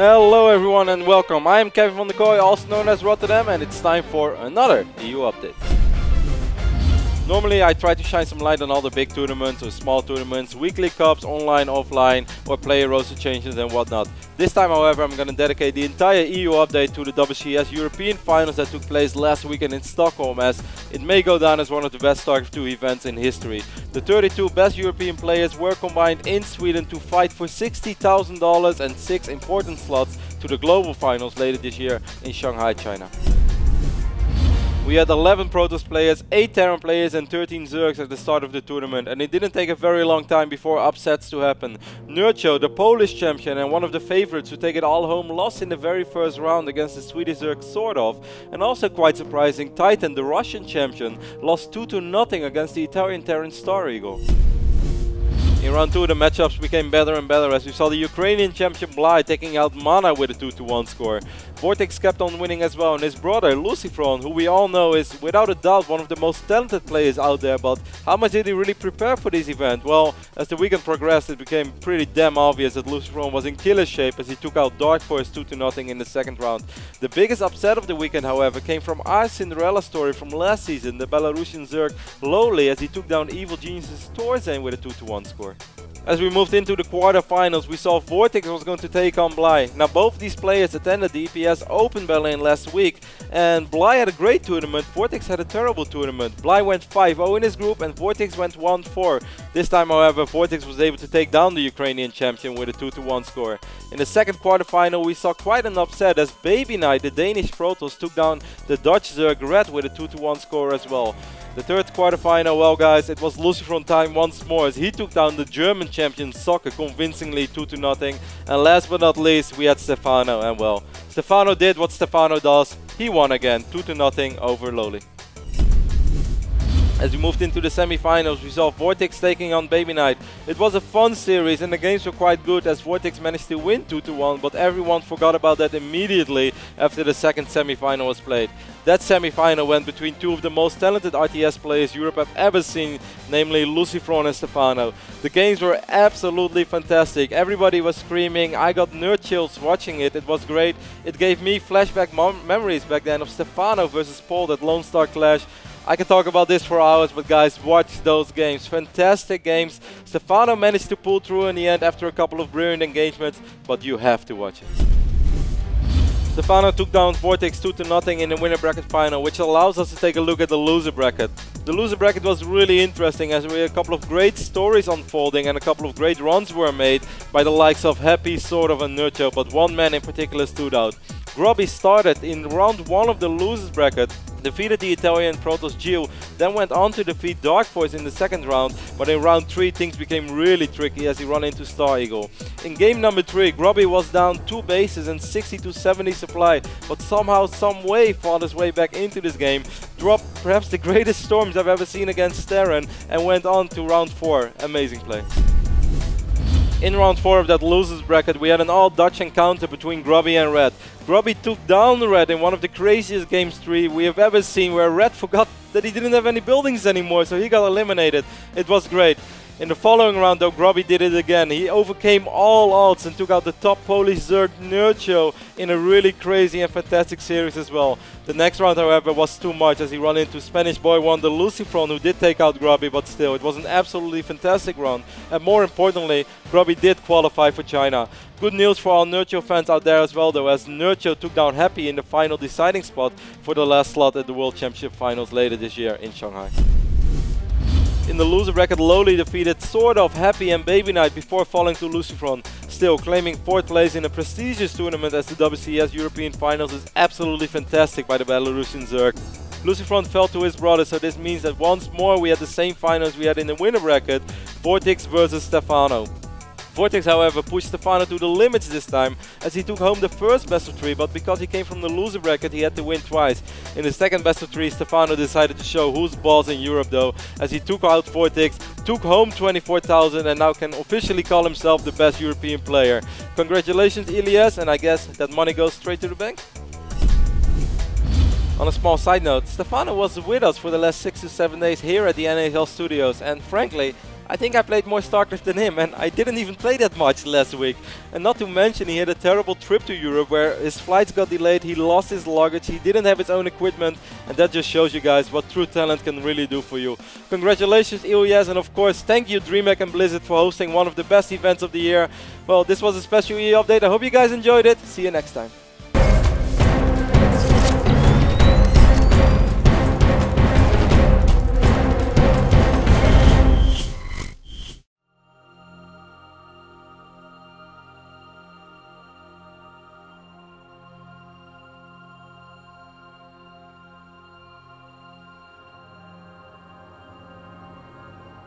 Hello everyone and welcome. I am Kevin van der Kooi, also known as Rotterdam, and it's time for another EU update. Normally I try to shine some light on all the big tournaments or small tournaments, weekly cups, online, offline, or player roster changes and whatnot. This time however I'm going to dedicate the entire EU update to the WCS European Finals that took place last weekend in Stockholm, as it may go down as one of the best StarCraft 2 events in history. The 32 best European players were combined in Sweden to fight for $60,000 and 6 important slots to the global finals later this year in Shanghai, China. We had 11 Protoss players, 8 Terran players and 13 Zergs at the start of the tournament, and it didn't take a very long time before upsets to happen. Newerth, the Polish champion and one of the favorites to take it all home, lost in the very first round against the Swedish Zerg sort of, and also quite surprising, Titan, the Russian champion, lost 2-0 against the Italian Terran Star Eagle. In round 2 the matchups became better and better as we saw the Ukrainian champion Bly taking out Mana with a 2-1 score. VORTIX kept on winning as well, and his brother Lucifron, who we all know is without a doubt one of the most talented players out there, but how much did he really prepare for this event? Well, as the weekend progressed it became pretty damn obvious that Lucifron was in killer shape as he took out Dark for his 2-0 in the second round. The biggest upset of the weekend however came from our Cinderella story from last season, the Belarusian Zerg Lowly, as he took down Evil Genius's Torzane with a 2-1 score. As we moved into the quarterfinals, we saw VORTIX was going to take on Bly. Now both these players attended the EPS Open Berlin last week, and Bly had a great tournament, VORTIX had a terrible tournament. Bly went 5-0 in his group and VORTIX went 1-4. This time however VORTIX was able to take down the Ukrainian champion with a 2-1 score. In the second quarterfinal we saw quite an upset as Baby Knight, the Danish Protoss, took down the Dutch Zerg Red with a 2-1 score as well. The third quarterfinal, well guys, it was Lucifron time once more as he took down the German champion SOCKE convincingly 2-0. And last but not least we had STEPHANO, and well, STEPHANO did what STEPHANO does, he won again 2-0 over Lowly. As we moved into the semi-finals, we saw VORTIX taking on Baby Knight. It was a fun series and the games were quite good as VORTIX managed to win 2-1, but everyone forgot about that immediately after the second semi-final was played. That semi-final went between two of the most talented RTS players Europe have ever seen, namely Lucifron and STEPHANO. The games were absolutely fantastic. Everybody was screaming. I got nerd chills watching it. It was great. It gave me flashback memories back then of STEPHANO versus Paul, that Lone Star clash. I can talk about this for hours, but guys, watch those games. Fantastic games. STEPHANO managed to pull through in the end after a couple of brilliant engagements, but you have to watch it. STEPHANO took down VORTIX 2-0 in the winner bracket final, which allows us to take a look at the loser bracket. The loser bracket was really interesting as we had a couple of great stories unfolding and a couple of great runs were made by the likes of Happy, Sort of and Nurcho, but one man in particular stood out. GRUBBY started in round 1 of the losers bracket, defeated the Italian Protoss Geo, then went on to defeat Dark Force in the second round, but in round 3 things became really tricky as he ran into Star Eagle. In game number 3, GRUBBY was down 2 bases and 60-70 supply, but somehow, some way fought his way back into this game, dropped perhaps the greatest storms I've ever seen against Terran, and went on to round 4. Amazing play. In round 4 of that losers bracket we had an all-Dutch encounter between GRUBBY and Red. GRUBBY took down Red in one of the craziest game 3 we have ever seen, where Red forgot that he didn't have any buildings anymore, so he got eliminated. It was great. In the following round though, GRUBBY did it again. He overcame all odds and took out the top Polish Zerg Nurcho in a really crazy and fantastic series as well. The next round however was too much as he ran into Spanish boy wonder Lucifron, who did take out GRUBBY, but still it was an absolutely fantastic run. And more importantly, GRUBBY did qualify for China. Good news for all Nurcho fans out there as well though, as Nurcho took down Happy in the final deciding spot for the last slot at the World Championship Finals later this year in Shanghai. In the loser bracket, Lowly defeated sort of Happy and Baby Knight before falling to Lucifron. Still, claiming 4th place in a prestigious tournament as the WCS European Finals is absolutely fantastic by the Belarusian Zerg. Lucifron fell to his brother, so this means that once more we had the same finals we had in the winner bracket, VORTIX versus STEPHANO. VORTIX however pushed STEPHANO to the limits this time as he took home the first best of 3, but because he came from the loser bracket he had to win twice. In the second best of 3 STEPHANO decided to show who's boss in Europe though, as he took out VORTIX, took home 24,000 and now can officially call himself the best European player. Congratulations Elias, and I guess that money goes straight to the bank. On a small side note, STEPHANO was with us for the last 6 to 7 days here at the NASL studios, and frankly, I think I played more StarCraft than him, and I didn't even play that much last week. And not to mention, he had a terrible trip to Europe where his flights got delayed, he lost his luggage, he didn't have his own equipment, and that just shows you guys what true talent can really do for you. Congratulations, Ilyas, and of course, thank you DreamHack and Blizzard for hosting one of the best events of the year. Well, this was a special EA update. I hope you guys enjoyed it. See you next time.